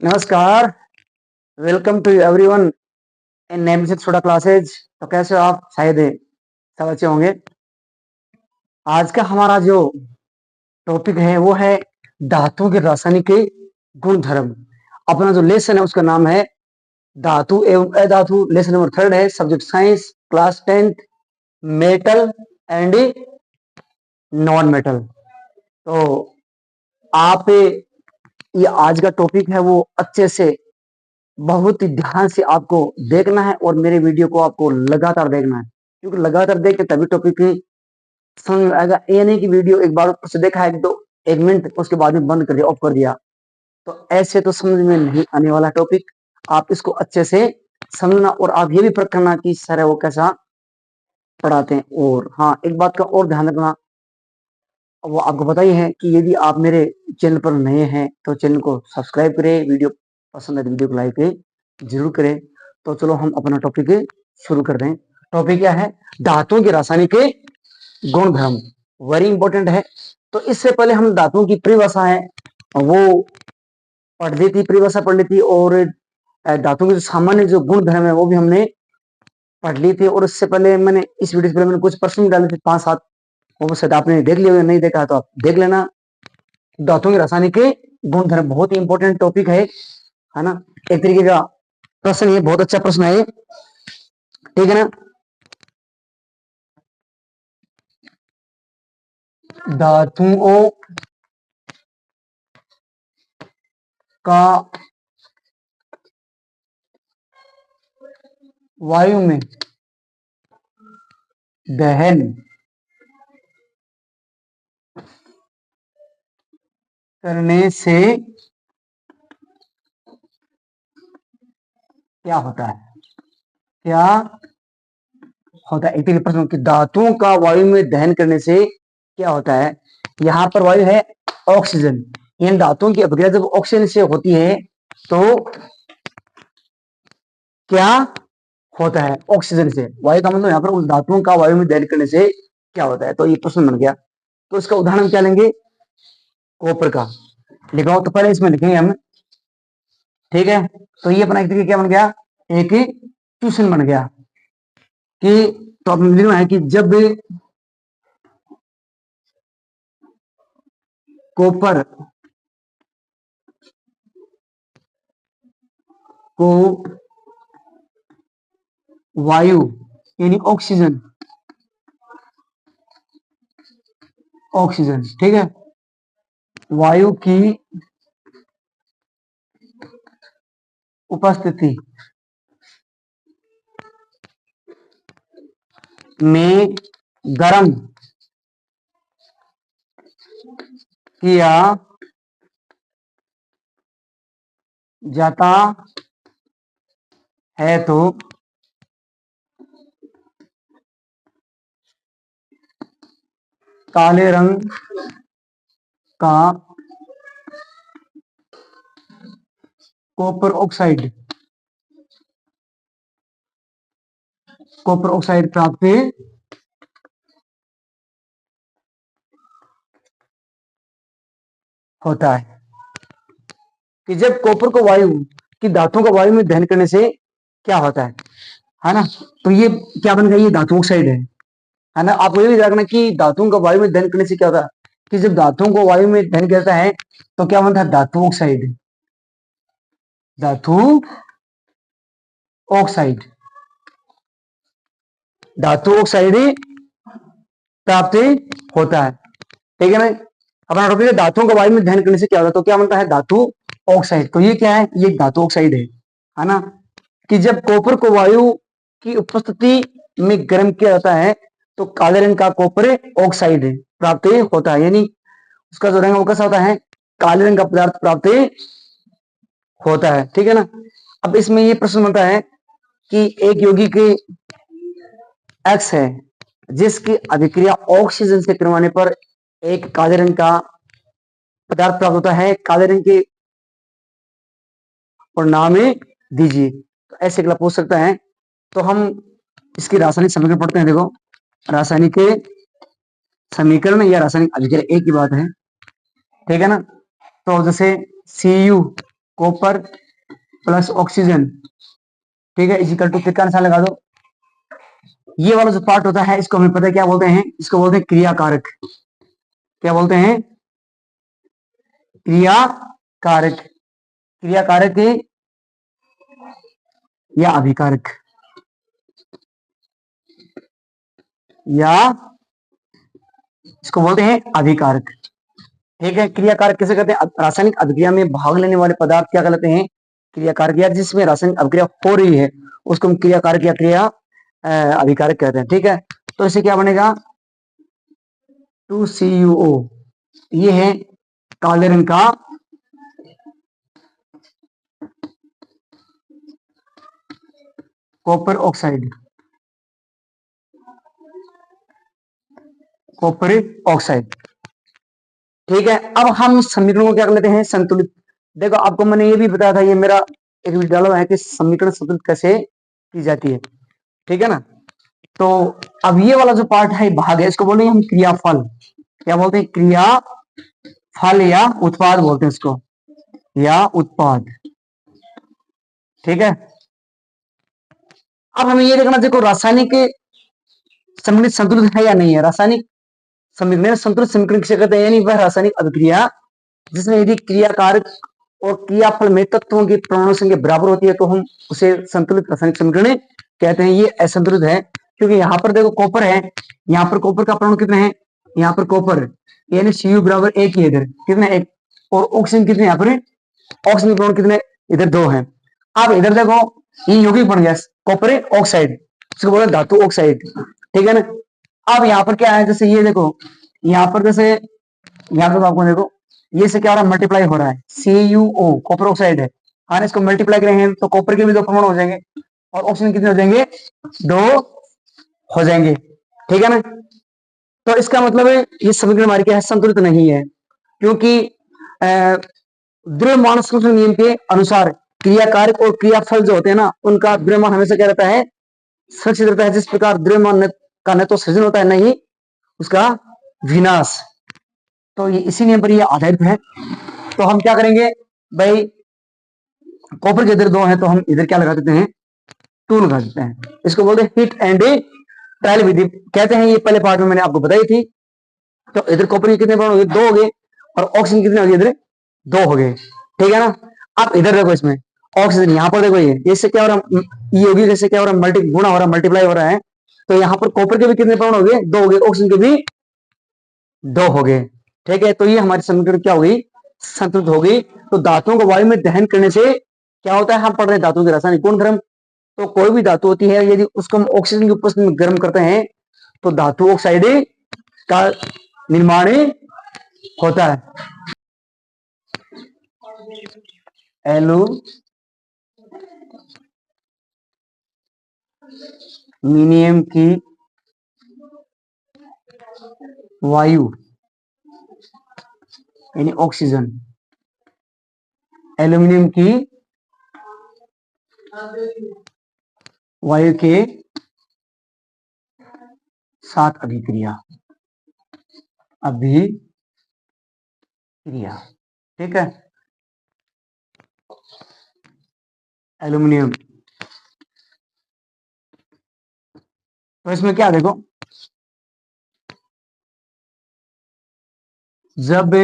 नमस्कार। Welcome to everyone in name से छोटा क्लासेज। तो कैसे हो आप? शायद सब अच्छे होंगे। आज का हमारा जो टॉपिक है वो है धातु के रासायनिक गुण धर्म। अपना जो लेसन है उसका नाम है धातु एवं अधातु। लेसन नंबर 3 है, subject science, class 10th, metal and non metal. तो आप ये आज का टॉपिक है वो अच्छे से बहुत ही ध्यान से आपको देखना है और मेरे वीडियो को आपको लगातार देखना है, क्योंकि लगातार देख के तभी टॉपिक समझ में आएगा। ये नहीं कि वीडियो एक बार से देखा है 1 मिनट उसके बाद में बंद कर दिया, ऑफ कर दिया, तो ऐसे तो समझ में नहीं आने वाला टॉपिक। आप इसको अच्छे से समझना और आप ये भी परख करना कि सर वो कैसा पढ़ाते हैं। और हाँ, एक बात का और ध्यान रखना, वो आपको पता ही है कि यदि आप मेरे चैनल पर नए हैं तो चैनल को सब्सक्राइब करें, वीडियो पसंद है तो वीडियो को लाइक जरूर करें। तो चलो हम अपना टॉपिक शुरू कर दें। टॉपिक क्या है? धातुओं के रासायनिक गुण धर्म। वेरी इंपॉर्टेंट है। तो इससे पहले हम धातुओं की परिभाषा है वो पढ़ ली थी, परिभाषा पढ़ ली थी, और धातुओं के जो सामान्य जो गुण धर्म है वो भी हमने पढ़ ली थी। और इससे पहले मैंने इस वीडियो से पहले मैंने कुछ प्रश्न डाले थे, 5-7, वो शायद आपने देख लिया, नहीं देखा तो आप देख लेना। धातुओं के रासायनिक गुण धर्म बहुत ही इंपॉर्टेंट टॉपिक है ना। एक तरीके का प्रश्न, ये बहुत अच्छा प्रश्न है, ठीक है ना। धातुओं का वायु में दहन करने से क्या होता है? क्या होता है? एक तरीके प्रश्न कि धातुओं का वायु में दहन करने से क्या होता है। यहाँ पर वायु है ऑक्सीजन। इन धातुओं की अभिक्रिया जब ऑक्सीजन से होती है तो क्या होता है? ऑक्सीजन से। वायु का मतलब यहाँ पर उस धातुओं का वायु में दहन करने से क्या होता है। तो ये प्रश्न बन गया। तो इसका उदाहरण क्या लेंगे? कॉपर का लिखो, तो पहले इसमें लिखेंगे हम, ठीक है। तो ये अपना एक तरीके क्या बन गया? एक क्वेश्चन बन गया कि तो अब लिखना है कि जब कॉपर को वायु यानी ऑक्सीजन ठीक है, वायु की उपस्थिति में गर्म किया जाता है तो काले रंग का कॉपर ऑक्साइड प्राप्त होता है। कि जब कॉपर को वायु की धातुओं का वायु में दहन करने से क्या होता है ना। तो ये क्या बन गया? ये धातु ऑक्साइड है ना। आपको ये भी देखना कि धातुओं का वायु में दहन करने से क्या होता है कि जब धातुओं को वायु में दहन करता है तो क्या बनता है? धातु ऑक्साइड प्राप्त होता है, ठीक है ना। अपना टॉपिक है धातुओं का वायु में दहन करने से क्या होता है, तो क्या बनता है? धातु ऑक्साइड। तो ये क्या है? ये धातु ऑक्साइड है ना। कि जब कॉपर को वायु की उपस्थिति में गर्म किया जाता है तो काले रंग का कॉपर ऑक्साइड प्राप्त होता है, यानी उसका जो रंग वो कैसा होता है? काले रंग का पदार्थ प्राप्त होता है, ठीक है ना। अब इसमें ये प्रश्न बनता है कि एक यौगिक एक्स है जिसकी अभिक्रिया ऑक्सीजन से करवाने पर एक काले रंग का पदार्थ प्राप्त होता है, काले रंग के और नाम दीजिए। तो ऐसे अगला पूछ सकता है। तो हम इसकी रासायनिक समीकरण पढ़ते हैं। देखो, रासायनिक समीकरण या रासायनिक अभिक्रिया एक ही बात है, ठीक है ना। तो जैसे Cu कॉपर प्लस ऑक्सीजन, ठीक है, इजिकल टू, फिर का निशान लगा दो। ये वाला जो पार्ट होता है इसको हमें पता है क्या बोलते हैं, इसको बोलते हैं क्रियाकारक। क्या बोलते हैं? क्रियाकारक। क्रियाकारक या अभिकारक, या इसको बोलते हैं अभिकारक। ठीक है, क्रियाकारक कैसे कहते हैं? रासायनिक अभिक्रिया में भाग लेने वाले पदार्थ क्या कहलाते हैं? क्रियाकारक। या जिसमें रासायनिक अभिक्रिया हो रही है उसको हम क्रियाकारक या क्रिया अभिकारक कहते हैं। ठीक है, तो इसे क्या बनेगा? 2CuO, ये है काले रंग का कॉपर ऑक्साइड। कॉपर ऑक्साइड, ठीक है। अब हम समीकरण को क्या कर लेते हैं? संतुलित। देखो आपको मैंने ये भी बताया था, ये मेरा एक वीडियो डाला है कि समीकरण संतुलित कैसे की जाती है, ठीक है ना। तो अब ये वाला जो पार्ट है भाग है, इसको बोलेंगे हम क्रियाफल। क्या बोलते हैं? क्रियाफल या उत्पाद बोलते हैं इसको, या उत्पाद। ठीक है, अब हमें ये देखना, देखो रासायनिक समीकरण संतुलित है या नहीं है। रासायनिक समीकरण संतुलित समीकरण किसे कहते हैं? यानी वह रासायनिक अभिक्रिया जिसमें यदि क्रियाकारक और क्रियाफल में तत्वों की परमाणु संख्या बराबर होती है तो हम उसे संतुलित रासायनिक समीकरण कहते हैं। ये असंतुलित है क्योंकि यहाँ पर देखो कॉपर है, यहाँ पर कॉपर का परमाणु कितने हैं? यहाँ पर कॉपर यानी Cu बराबर एक ही है, इधर कितने? एक। और ऑक्सीजन कितने? यहाँ पर ऑक्सीजन के परमाणु कितने? इधर दो हैं। अब इधर देखो ये यौगिक बन गया कॉपर ऑक्साइड, इसको बोले धातु ऑक्साइड, ठीक है ना। अब यहाँ पर क्या है? जैसे ये देखो, यहाँ पर जैसे यहाँ पर आपको देखो ये से क्या हो रहा है? मल्टीप्लाई हो रहा है। CuO कॉपर ऑक्साइड है, हाँ इसको मल्टीप्लाई करेंगे तो कॉपर के भी दो परमाणु हो जाएंगे और ऑक्सीजन कितने हो जाएंगे? दो हो जाएंगे, ठीक है ना। तो इसका मतलब है ये समीकरण हमारी क्या है? संतुलित नहीं है, क्योंकि द्रव्यमान सूत्र नियम के अनुसार क्रियाकारक और क्रियाफल जो होते हैं ना, उनका द्रव्यमान हमेशा क्या रहता है? सुरक्षित रहता है। जिस प्रकार द्रव्यमान का न तो सृजन होता है, नहीं उसका विनाश। तो ये इसी नियम पर ये आधारित है। तो हम क्या करेंगे भाई? कॉपर के इधर दो है तो हम इधर क्या लगा देते हैं? 2 लगा देते हैं। इसको बोलते हैं हिट एंड ट्रायल विधि कहते हैं। ये पहले पार्ट में मैंने आपको बताई थी। तो इधर कॉपर के कितने परमाणु हो गए? 2 हो गए, और ऑक्सीजन कितने हो गए? इधर 2 हो गए, ठीक है ना। अब इधर देखो, इसमें ऑक्सीजन यहाँ पर देखो, ये इससे क्या हो रहा है? ये होगी जैसे क्या हो रहा है? मल्टी गुणा हो रहा है, मल्टीप्लाई हो रहा है। तो यहाँ पर कॉपर के भी कितने परमाणु हो गए? 2 हो गए, ऑक्सीजन के भी 2 हो गए, ठीक है। तो ये हमारी समीकरण क्या हो गई? संतुलित हो गई। तो धातुओं को वायु में दहन करने से क्या होता है? हम पढ़ रहे हैं धातुओं के रासायनिक गुण धर्म। तो कोई भी धातु होती है, यदि उसको हम ऑक्सीजन की उपस्थिति में गर्म करते हैं तो धातु ऑक्साइड का निर्माण होता है। एल्यूमिनियम की वायु यानी ऑक्सीजन, एल्यूमिनियम की वायु के साथ अभिक्रिया, ठीक है। एल्यूमिनियम, तो इसमें क्या देखो, जब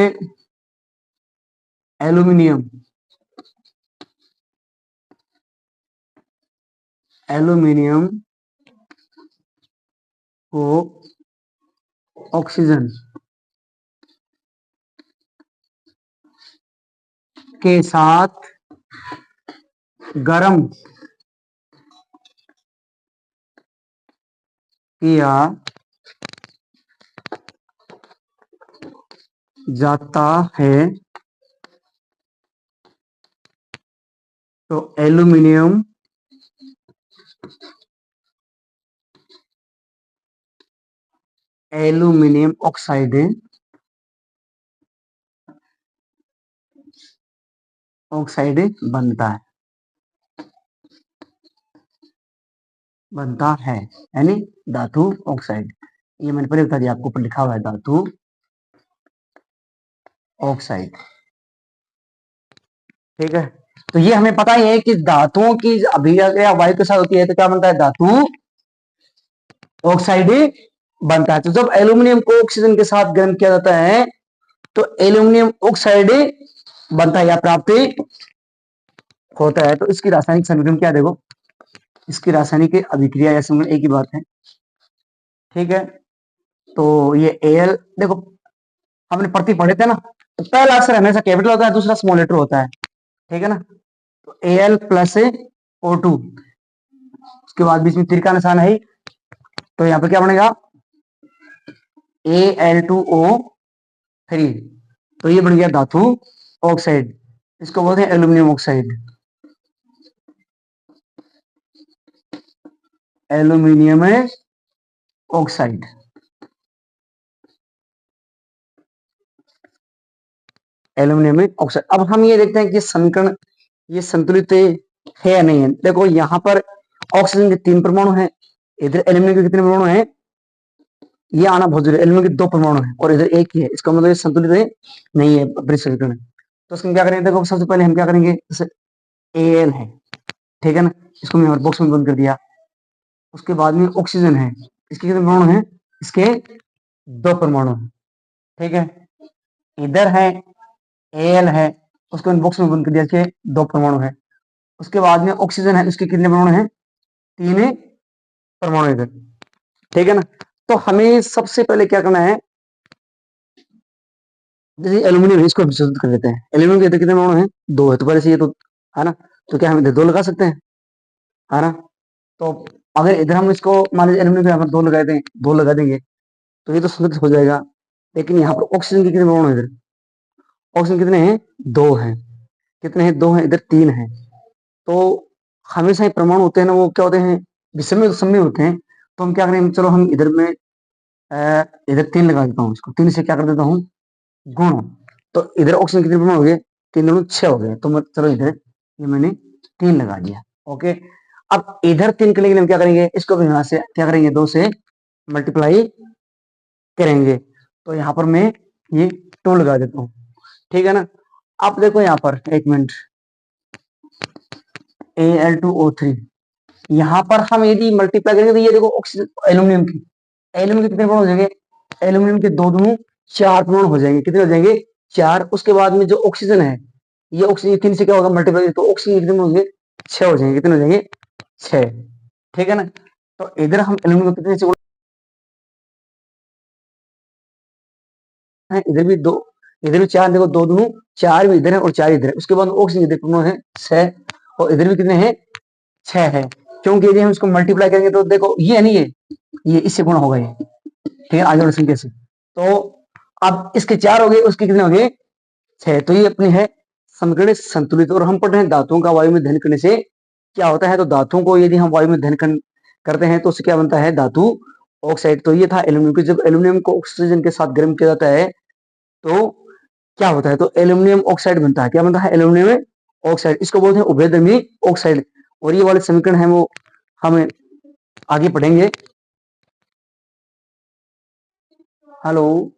एल्यूमिनियम एल्यूमिनियम को ऑक्सीजन के साथ गर्म किया जाता है तो एल्यूमिनियम ऑक्साइड बनता है, यानी धातु ऑक्साइड। ये मैंने पहले बता दिया आपको, ऊपर लिखा हुआ है धातु ऑक्साइड, ठीक है। तो ये हमें पता ही है कि धातुओं की अभिक्रिया वायु के साथ होती है तो क्या बनता है, धातु ऑक्साइड बनता है। तो जब एल्यूमिनियम को ऑक्सीजन के साथ गर्म किया जाता है तो एल्यूमिनियम ऑक्साइड बनता है या प्राप्त होता है। तो इसकी रासायनिक समीकरण क्या है, देखो इसकी रासायनिक अभिक्रिया या समीकरण एक ही बात है, ठीक है। तो ये Al देखो हमने प्रतीक पढ़े थे ना, तो पहला अक्षर हमेशा कैपिटल होता है, दूसरा स्मॉल लेटर होता है, ठीक है ना। तो Al प्लस O2, उसके बाद बीच में तीर का निशान है, तो यहाँ पर क्या बनेगा Al2O3, तो ये बन गया धातु ऑक्साइड, इसको बोलते हैं aluminium oxide, aluminium oxide. Aluminium oxide. अब हम ये देखते हैं कि समीकरण ये संतुलित है या नहीं है। देखो यहाँ पर ऑक्सीजन के 3 परमाणु हैं, इधर एल्यूमिनियम के कितने परमाणु हैं, ये आना बहुत जरूरी है, एल्यूमिनियम के 2 परमाणु हैं और इधर एक ही है, इसका मतलब ये संतुलित नहीं है समीकरण। तो इसको क्या करेंगे, देखो सबसे पहले हम क्या करेंगे, जैसे Al है, ठीक है ना, इसको मैं बॉक्स में बंद कर दिया। उसके बाद में ऑक्सीजन है, इसके कितने परमाणु हैं, इसके 2 परमाणु हैं, ठीक है। इधर है Al है, उसको बॉक्स में बंद कर दिया, इसके 2 परमाणु है। उसके बाद में ऑक्सीजन है, उसके कितने परमाणु हैं, 3 परमाणु इधर, ठीक है ना। तो हमें सबसे पहले क्या करना है, जैसे एल्यूमिनियम है इसको विशुद्ध कर लेते हैं। एल्यूमिनियम के इधर कितने परमाणु हैं, 2 है, तो पहले से ये तो है ना, तो क्या हम इधर 2 लगा सकते हैं, है ना। तो अगर इधर हम इसको मान लीजिए एल्यूमिनियम के यहाँ पर 2 लगा दें, 2 लगा देंगे तो ये तो संतुलित हो जाएगा। लेकिन यहाँ पर ऑक्सीजन के कितने परमाणु हैं, इधर ऑक्सीजन कितने हैं, 2 हैं, कितने हैं, 2 हैं, इधर 3 हैं। तो हमेशा ही परमाणु होते हैं ना, वो क्या होते हैं, विषम समूह होते हैं। तो हम क्या करें, चलो हम इधर में इधर 3 लगा देता हूँ, इसको 3 से क्या कर देता हूँ, गुण। तो इधर ऑक्सीजन कितने परमाणु हो गए, 3 दूनी 6 हो गए, तो चलो इधर ये मैंने 3 लगा दिया, ओके। अब इधर 3 के लिए हम क्या करेंगे, इसको भी यहाँ से क्या करेंगे, 2 से मल्टीप्लाई करेंगे। तो यहाँ पर मैं ये 2 लगा देता हूँ, ठीक है ना। अब देखो यहाँ पर एक मिनट, Al2O3, यहाँ पर हम यदि मल्टीप्लाई करेंगे तो ये देखो ऑक्सीजन एल्यूमिनियम की, एल्यूमिनियम के कितने परमाणु हो जाएंगे, एल्यूमिनियम के 2 दूनी 4 परमाणु हो जाएंगे, कितने हो जाएंगे, 4। उसके बाद में जो ऑक्सीजन है, ये ऑक्सीजन 3 से क्या होगा मल्टीप्लाई, तो ऑक्सीजन कितने होंगे, 6 हो जाएंगे, कितने हो जाएंगे, 6, ठीक है ना। तो इधर हम एल्यूमिनियम को कितने से है, इधर भी 2, इधर भी 4, देखो 2 दूनी 4 भी इधर है और 4 इधर है। उसके बाद ऑक्सीजन इधर परमाणु है 6 और इधर भी कितने हैं, 6 है। क्योंकि यदि हम इसको मल्टीप्लाई करेंगे तो देखो ये है नहीं, ये इससे गुणा होगा ये, ठीक है, आगे वाली संख्या से। तो अब इसके 4 हो गए, उसके कितने हो गए, 6। तो ये अपनी है समीकरण संतुलित। और हम पढ़ रहे हैं धातुओं का वायु में दहन करने से क्या होता है। तो धातुओं को यदि हम वायु में दहन करते हैं तो उससे क्या बनता है, धातु ऑक्साइड। तो ये था एल्यूमिनियम की, जब एल्यूमिनियम को ऑक्सीजन के साथ गर्म किया जाता है तो क्या होता है, तो एल्यूमिनियम ऑक्साइड बनता है, क्या बनता है, एल्यूमिनियम ऑक्साइड, इसको बोलते हैं उभयधर्मी ऑक्साइड। और ये वाले समीकरण है वो हम आगे पढ़ेंगे। हेलो।